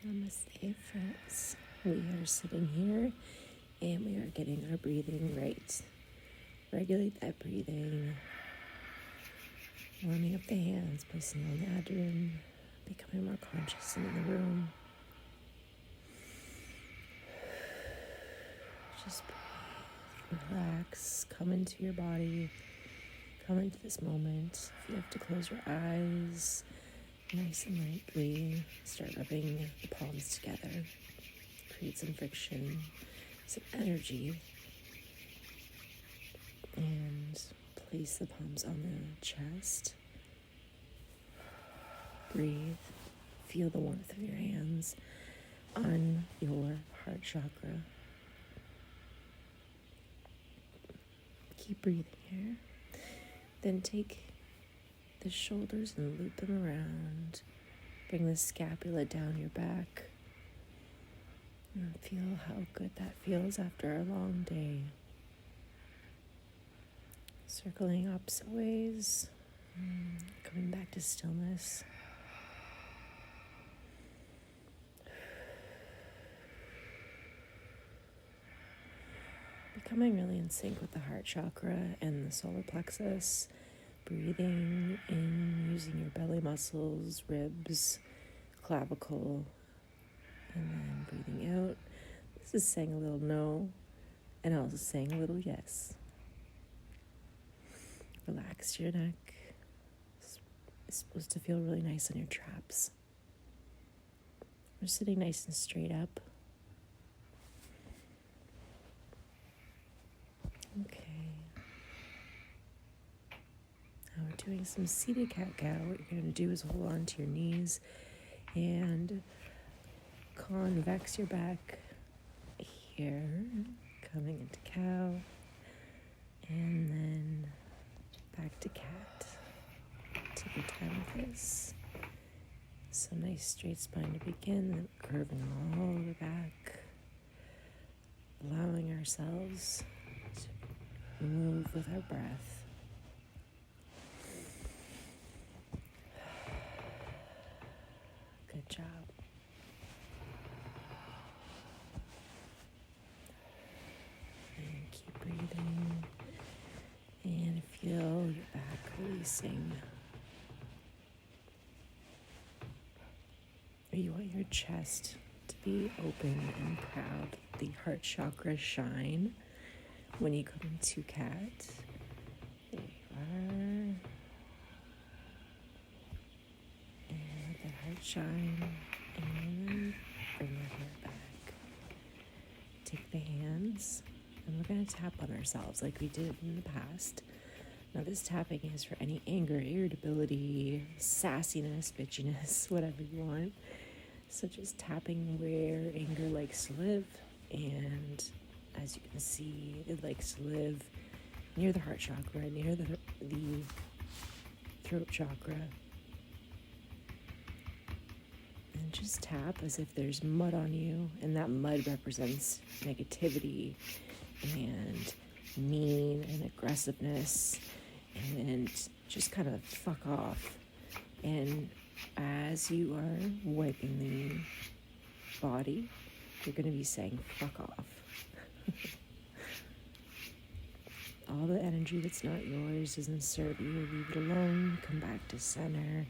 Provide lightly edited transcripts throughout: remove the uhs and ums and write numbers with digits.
Namaste, friends. We are sitting here and we are getting our breathing right. Regulate that breathing, warming up the hands, placing on the abdomen, becoming more conscious in the room. Just breathe, relax, come into your body, come into this moment. If you have to close your eyes, nice and lightly, start rubbing the palms together. Create some friction, some energy, and place the palms on the chest. Breathe. Feel the warmth of your hands on your heart chakra. Keep breathing here. Then take the shoulders and loop them around. Bring the scapula down your back. And feel how good that feels after a long day. Circling opposite ways. Coming back to stillness. Becoming really in sync with the heart chakra and the solar plexus. Breathing in, using your belly muscles, ribs, clavicle, and then breathing out. This is saying a little no, and also saying a little yes. Relax your neck. It's supposed to feel really nice on your traps. We're sitting nice and straight up. Okay. Now we're doing some seated cat-cow. What you're going to do is hold on to your knees and convex your back here, coming into cow, and then back to cat. Take your time with this. So nice straight spine to begin, then curving all the way back, allowing ourselves to move with our breath. Good job. And keep breathing. And feel your back releasing. You want your chest to be open and proud. The heart chakra shine when you come into cat. There you are. And let the heart shine. And bring your heart back. Take the hands. And we're going to tap on ourselves like we did in the past. Now this tapping is for any anger, irritability, sassiness, bitchiness, whatever you want. So just tapping where anger likes to live. And as you can see, it likes to live near the heart chakra, near the throat chakra. And just tap as if there's mud on you. And that mud represents negativity and mean and aggressiveness and just kind of fuck off. And as you are wiping the body, you're going to be saying fuck off. All the energy that's not yours doesn't serve you. Leave it alone. Come back to center.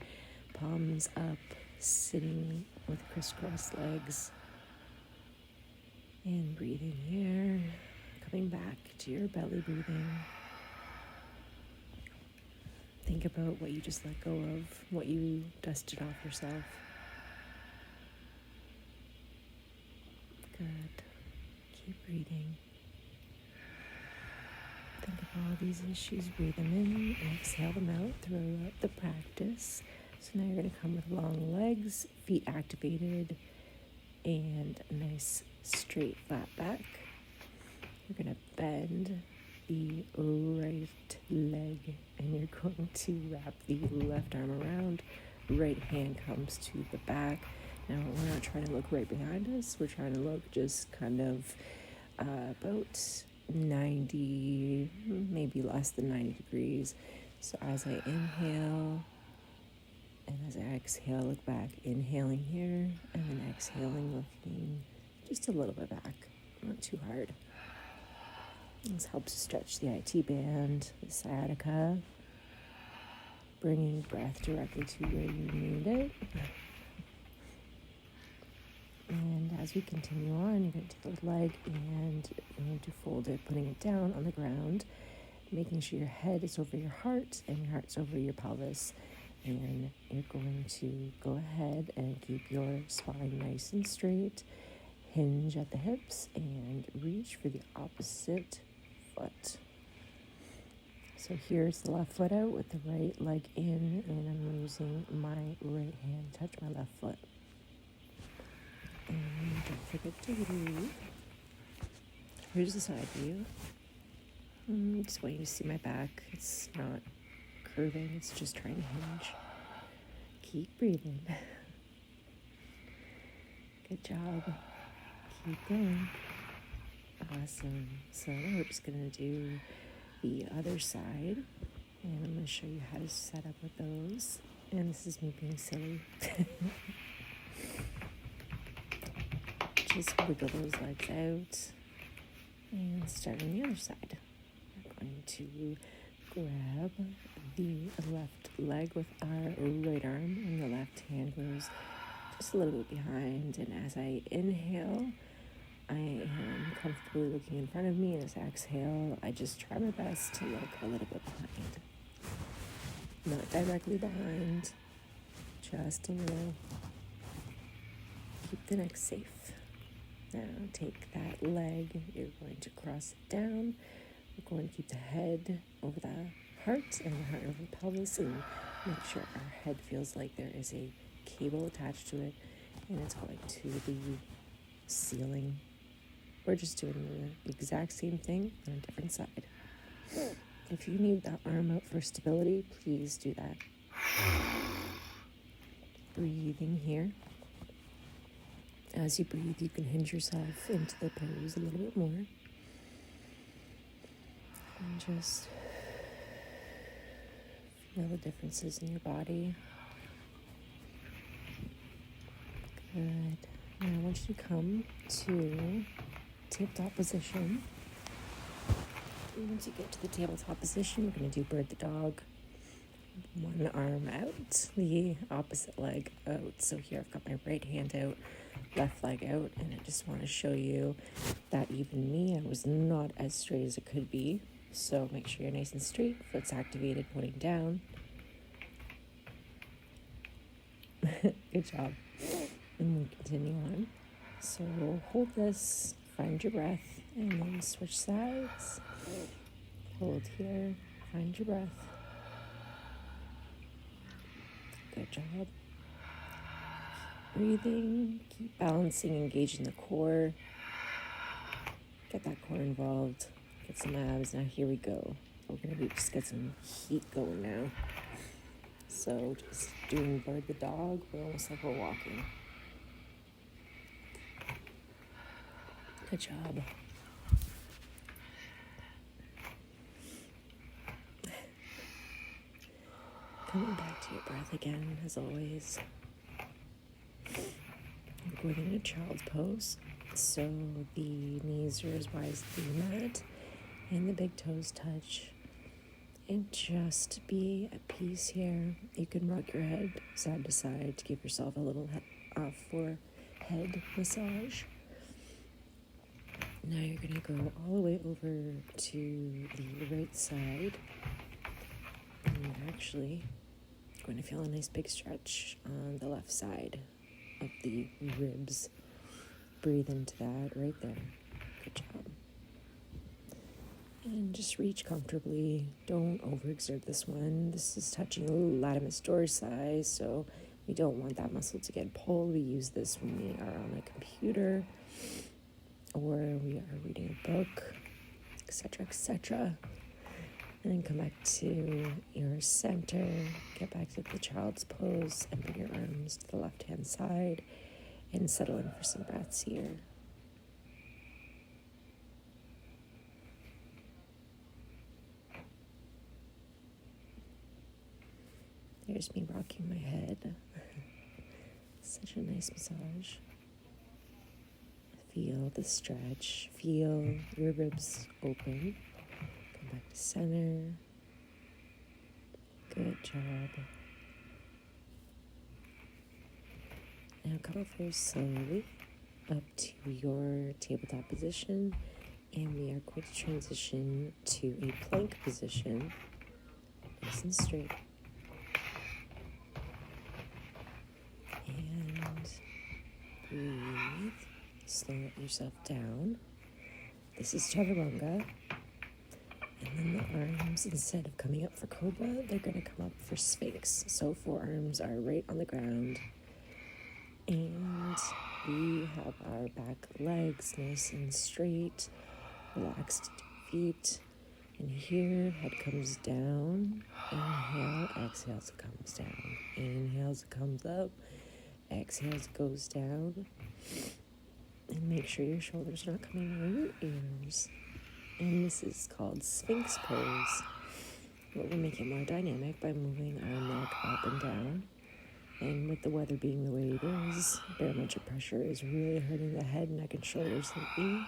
Palms up, sitting with crisscrossed legs. And breathing here. Coming back to your belly breathing. Think about what you just let go of, what you dusted off yourself. Good. Keep breathing. Think of all these issues, breathe them in and exhale them out throughout the practice. So now you're going to come with long legs, feet activated, and a nice straight flat back. You're going to bend the right leg and you're going to wrap the left arm around. Right hand comes to the back. Now we're not trying to look right behind us. We're trying to look just kind of about 90, maybe less than 90 degrees. So as I inhale, And as I exhale, look back, inhaling here, and then exhaling, looking just a little bit back, not too hard. This helps stretch the IT band, the sciatica, bringing breath directly to where you need it. And as we continue on, you're going to take the leg and you're going to fold it, putting it down on the ground, making sure your head is over your heart and your heart's over your pelvis. And you're going to go ahead and keep your spine nice and straight, hinge at the hips, and reach for the opposite foot. So here's the left foot out with the right leg in, and I'm using my right hand to touch my left foot. And don't forget to breathe. Here's the side view. I just want you to see my back. It's not curving, it's just trying to hinge. Keep breathing. Good job. Keep going. Awesome. So now we're just going to do the other side. And I'm going to show you how to set up with those. And this is me being silly. Just wiggle those legs out and start on the other side. We're going to grab the left leg with our right arm, and the left hand goes just a little bit behind. And as I inhale, I am comfortably looking in front of me, and as I exhale, I just try my best to look a little bit behind. Not directly behind, just a little. Keep the neck safe. Now take that leg, you're going to cross it down. We're going to keep the head over the heart and the heart over the pelvis, and make sure our head feels like there is a cable attached to it, and it's going to the ceiling. We're just doing the exact same thing on a different side. If you need that arm out for stability, please do that. Breathing here. As you breathe, you can hinge yourself into the pose a little bit more. And just feel the differences in your body. Good. Now I want you to come to tabletop position. Once you get to the tabletop position, we're going to do bird the dog. One arm out, the opposite leg out. So here I've got my right hand out, left leg out, and I just want to show you that even me, I was not as straight as it could be. So make sure you're nice and straight, foot's activated, pointing down. Good job. And we'll continue on. So hold this, find your breath, and then switch sides. Hold here, find your breath. Good job. Breathing, keep balancing, engaging the core. Get that core involved. Get some abs. Now here we go. We're going to just get some heat going now. So just doing bird the dog, but almost like we're walking. Good job. Coming back to your breath again, as always. We're going into child's pose. So the knees are as wide as the mat, and the big toes touch. And just be at peace here. You can rock your head side to side to give yourself a little forehead massage. Now you're going to go all the way over to the right side. And you're actually going to feel a nice big stretch on the left side of the ribs. Breathe into that right there. Good job. And just reach comfortably. Don't overexert this one. This is touching latimus dorsi, so we don't want that muscle to get pulled. We use this when we are on a computer or we are reading a book, etc., etc. And then come back to your center. Get back to the child's pose and bring your arms to the left-hand side and settle in for some breaths here. here's me rocking my head. Such a nice massage. Feel the stretch. Feel your ribs open. Come back to center. Good job. Now come up very slowly up to your tabletop position, and we are going to transition to a plank position, nice and straight. And breathe, slow yourself down. This is Chaturanga. And then the arms, instead of coming up for Cobra, they're going to come up for Sphinx. So forearms are right on the ground. And we have our back legs nice and straight, relaxed feet. And here, head comes down. Inhale, exhales, it comes down. Inhales, it comes up. Exhales, it goes down. And make sure your shoulders are not coming over your ears. And this is called Sphinx pose. But we'll make it more dynamic by moving our neck up and down. And with the weather being the way it is, barometric pressure is really hurting the head, neck, and shoulders lately.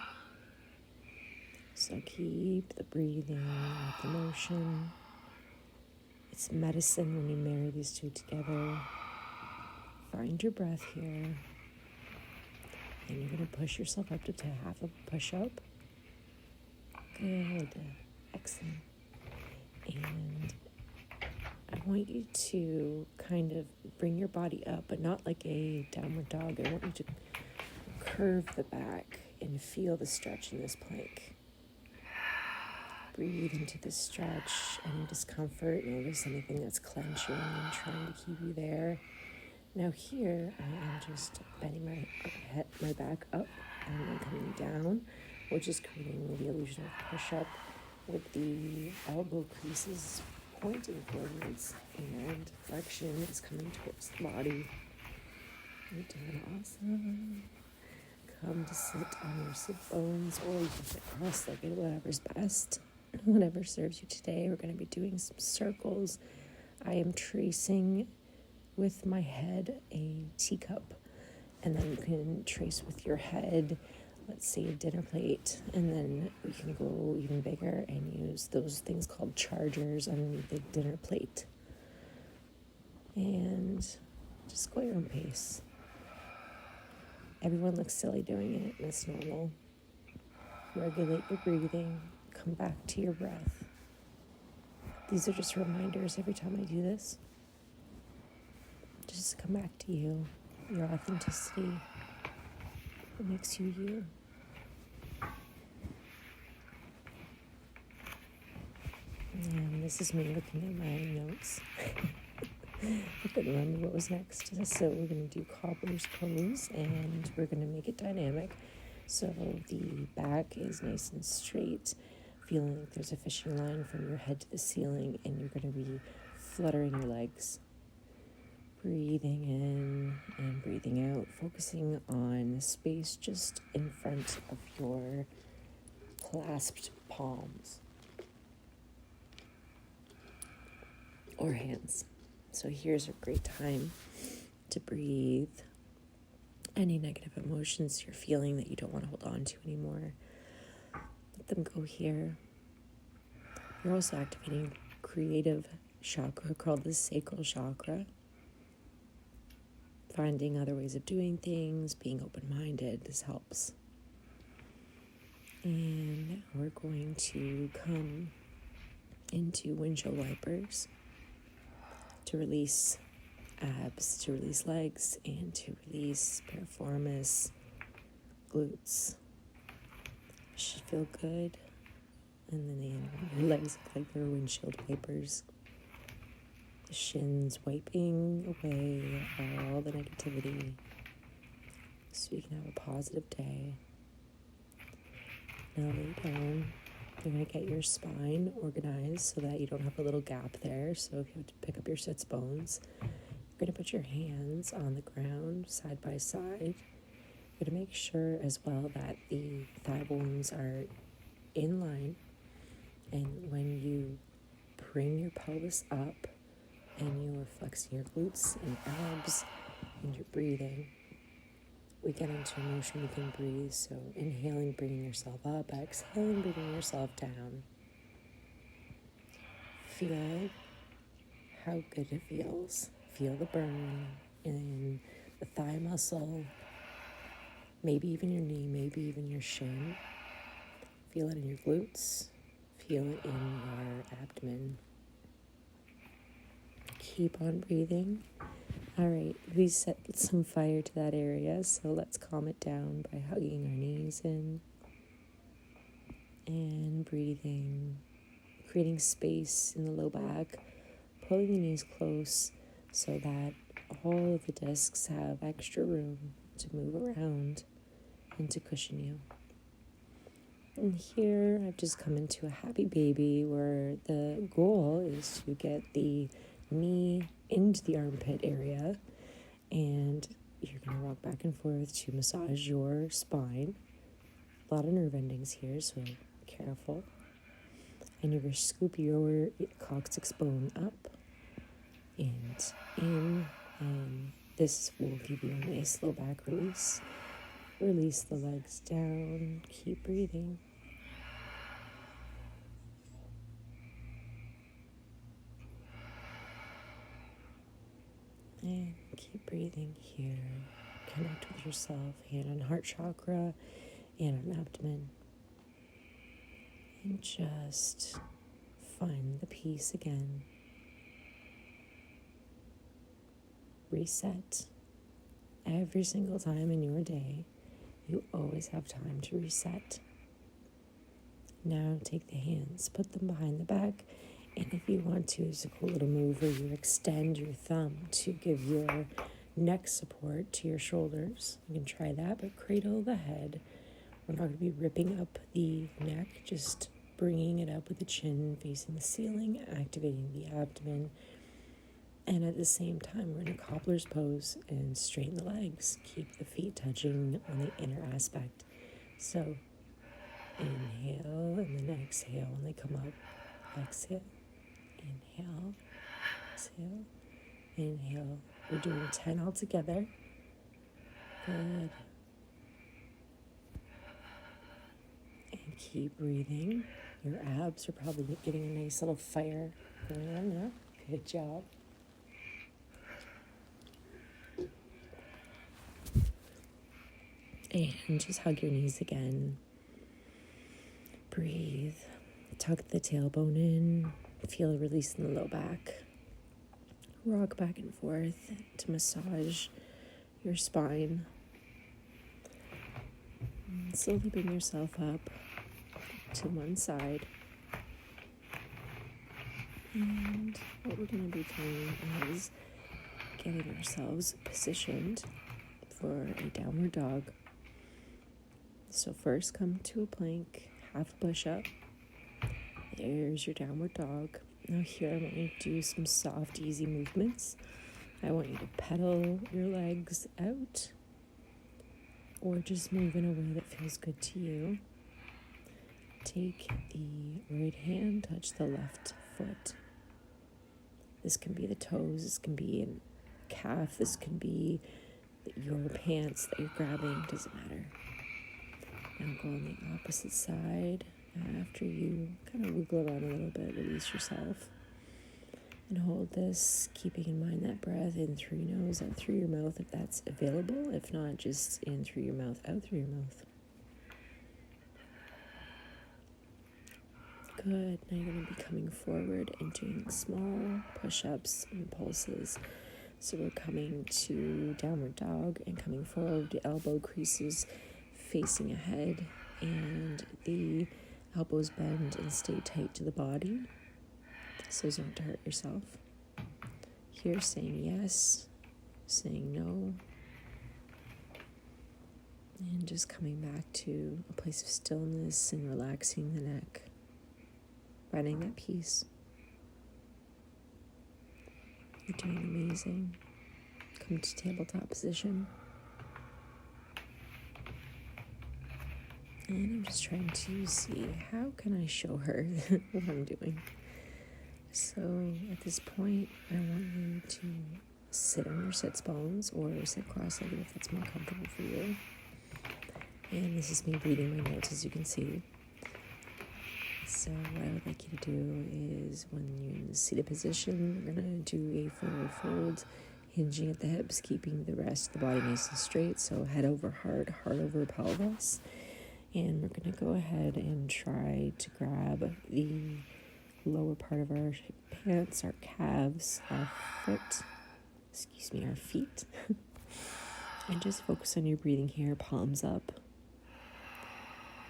So keep the breathing with the motion. It's medicine when you marry these two together. Find your breath here. And you're going to push yourself up to half a push-up. Good. Excellent. And I want you to kind of bring your body up, but not like a downward dog. I want you to curve the back and feel the stretch in this plank. Breathe into the stretch. Any discomfort, notice anything that's clenching and trying to keep you there. Now here, I am just bending my back up and then coming down, which is creating the illusion of push-up with the elbow creases pointing forwards and flexion is coming towards the body. You're doing awesome. Come to sit on your sit bones, or you can sit cross-legged, whatever's best. Whatever serves you today. We're going to be doing some circles. I am tracing with my head a teacup, and then you can trace with your head, let's say a dinner plate, and then we can go even bigger and use those things called chargers underneath the dinner plate. And just go at your own pace. Everyone looks silly doing it, and it's normal. Regulate your breathing. Come back to your breath. These are just reminders every time I do this. Just come back to you, your authenticity. What makes you you. And this is me looking at my notes. I couldn't remember what was next. So we're going to do cobbler's pose, and we're going to make it dynamic. So the back is nice and straight, feeling like there's a fishing line from your head to the ceiling, and you're going to be fluttering your legs. Breathing in and breathing out, focusing on the space just in front of your clasped palms or hands. So here's a great time to breathe any negative emotions you're feeling that you don't want to hold on to anymore. Let them go here. You're also activating creative chakra called the sacral chakra. Finding other ways of doing things, being open-minded, this helps. And now we're going to come into windshield wipers to release abs, to release legs, and to release piriformis, glutes. Should feel good. And then your legs look like they're windshield wipers. The shins wiping away all the negativity so you can have a positive day. Now lay down. You're going to get your spine organized so that you don't have a little gap there. So if you have to pick up your sits bones, you're going to put your hands on the ground side by side. You're going to make sure as well that the thigh bones are in line. And when you bring your pelvis up, and you're flexing your glutes and abs and you're breathing. We get into motion, we can breathe. So inhaling, bringing yourself up, exhaling, bringing yourself down. Feel how good it feels. Feel the burn in the thigh muscle, maybe even your knee, maybe even your shin. Feel it in your glutes. Feel it in your abdomen. Keep on breathing. All right, we set some fire to that area, so let's calm it down by hugging our knees in and breathing, creating space in the low back, pulling the knees close so that all of the discs have extra room to move around and to cushion you. And here I've just come into a happy baby where the goal is to get the knee into the armpit area, and you're going to rock back and forth to massage your spine. A lot of nerve endings here, so careful. And you're going to scoop your coccyx bone up and in, and this will give you a nice low back release. Release the legs down. Keep breathing. And keep breathing here. Connect with yourself, hand on heart chakra, hand on abdomen. And just find the peace again. Reset. Every single time in your day, you always have time to reset. Now take the hands, put them behind the back, and if you want to, it's a cool little move where you extend your thumb to give your neck support to your shoulders. You can try that, but cradle the head. We're not going to be ripping up the neck, just bringing it up with the chin facing the ceiling, activating the abdomen. And at the same time, we're in a cobbler's pose and straighten the legs. Keep the feet touching on the inner aspect. So inhale and then exhale when they come up. Exhale, inhale, exhale, inhale. We're doing 10 all together. Good. And keep breathing. Your abs are probably getting a nice little fire going on now. Good job. And just hug your knees again. Breathe. Tuck the tailbone in. Feel a release in the low back. Rock back and forth to massage your spine. And slowly bring yourself up to one side. And what we're going to be doing is getting ourselves positioned for a downward dog. So first come to a plank, half a push-up. There's your downward dog. Now here I want you to do some soft, easy movements. I want you to pedal your legs out or just move in a way that feels good to you. Take the right hand, touch the left foot. This can be the toes, this can be a calf, this can be your pants that you're grabbing, doesn't matter. Now go on the opposite side. After you kind of wiggle around a little bit, release yourself. And hold this, keeping in mind that breath in through your nose, out through your mouth if that's available. If not, just in through your mouth, out through your mouth. Good. Now you're going to be coming forward and doing small push-ups and pulses. So we're coming to downward dog and coming forward, the elbow creases facing ahead and the elbows bend and stay tight to the body so as not to hurt yourself. Here saying yes, saying no, and just coming back to a place of stillness and relaxing the neck, finding that peace. You're doing amazing. Come to tabletop position. And I'm just trying to see, how can I show her what I'm doing? So at this point, I want you to sit on your sits bones or sit cross-legged if that's more comfortable for you. And this is me reading my notes, as you can see. So what I would like you to do is, when you're in the seated position, we're going to do a forward fold, hinging at the hips, keeping the rest of the body nice and straight. So head over heart, heart over pelvis. And we're going to go ahead and try to grab the lower part of our pants, our calves, our feet. And just focus on your breathing here, palms up.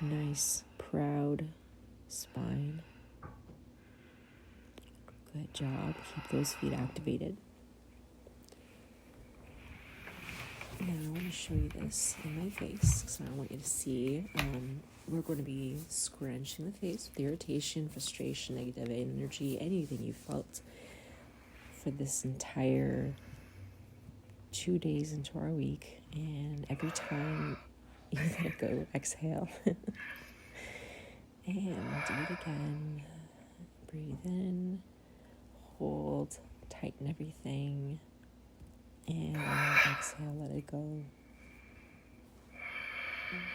Nice, proud spine. Good job. Keep those feet activated. Now I want to show you this in my face, so I want you to see. We're going to be scrunching the face with irritation, frustration, negative energy, anything you felt for this entire 2 days into our week. And every time you're going to go exhale. And do it again. Breathe in, hold, tighten everything, and exhale, let it go.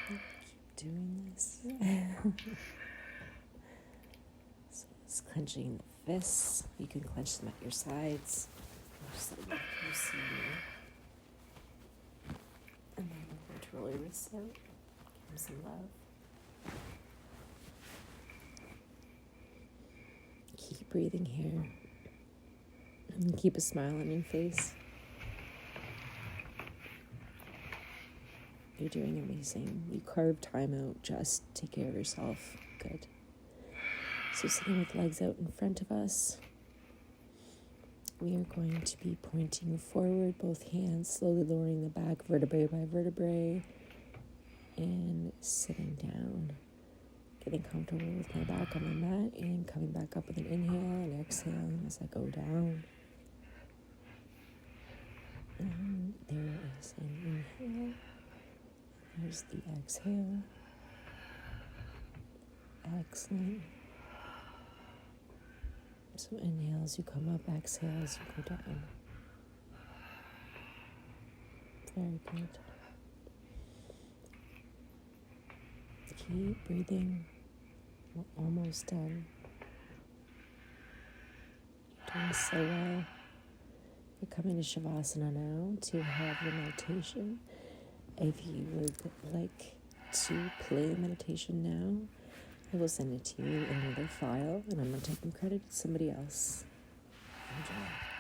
Keep doing this. So it's clenching the fists. You can clench them at your sides. Just like you see here. And then we're going to roll your wrists out. Give them some love. Keep breathing here. And keep a smile on your face. You're doing amazing. You carved time out. Just take care of yourself. Good. So sitting with legs out in front of us, we are going to be pointing forward, both hands, slowly lowering the back vertebrae by vertebrae, and sitting down. Getting comfortable with my back on my mat, and coming back up with an inhale and exhaling as I go down. And there is an inhale. There's the exhale. Excellent. So inhale as you come up, exhale as you go down. Very good. Keep breathing. We're almost done. You're doing so well. We're coming to Shavasana now to have the meditation. If you would like to play the meditation now, I will send it to you in another file, and I'm going to take credit to somebody else. Enjoy.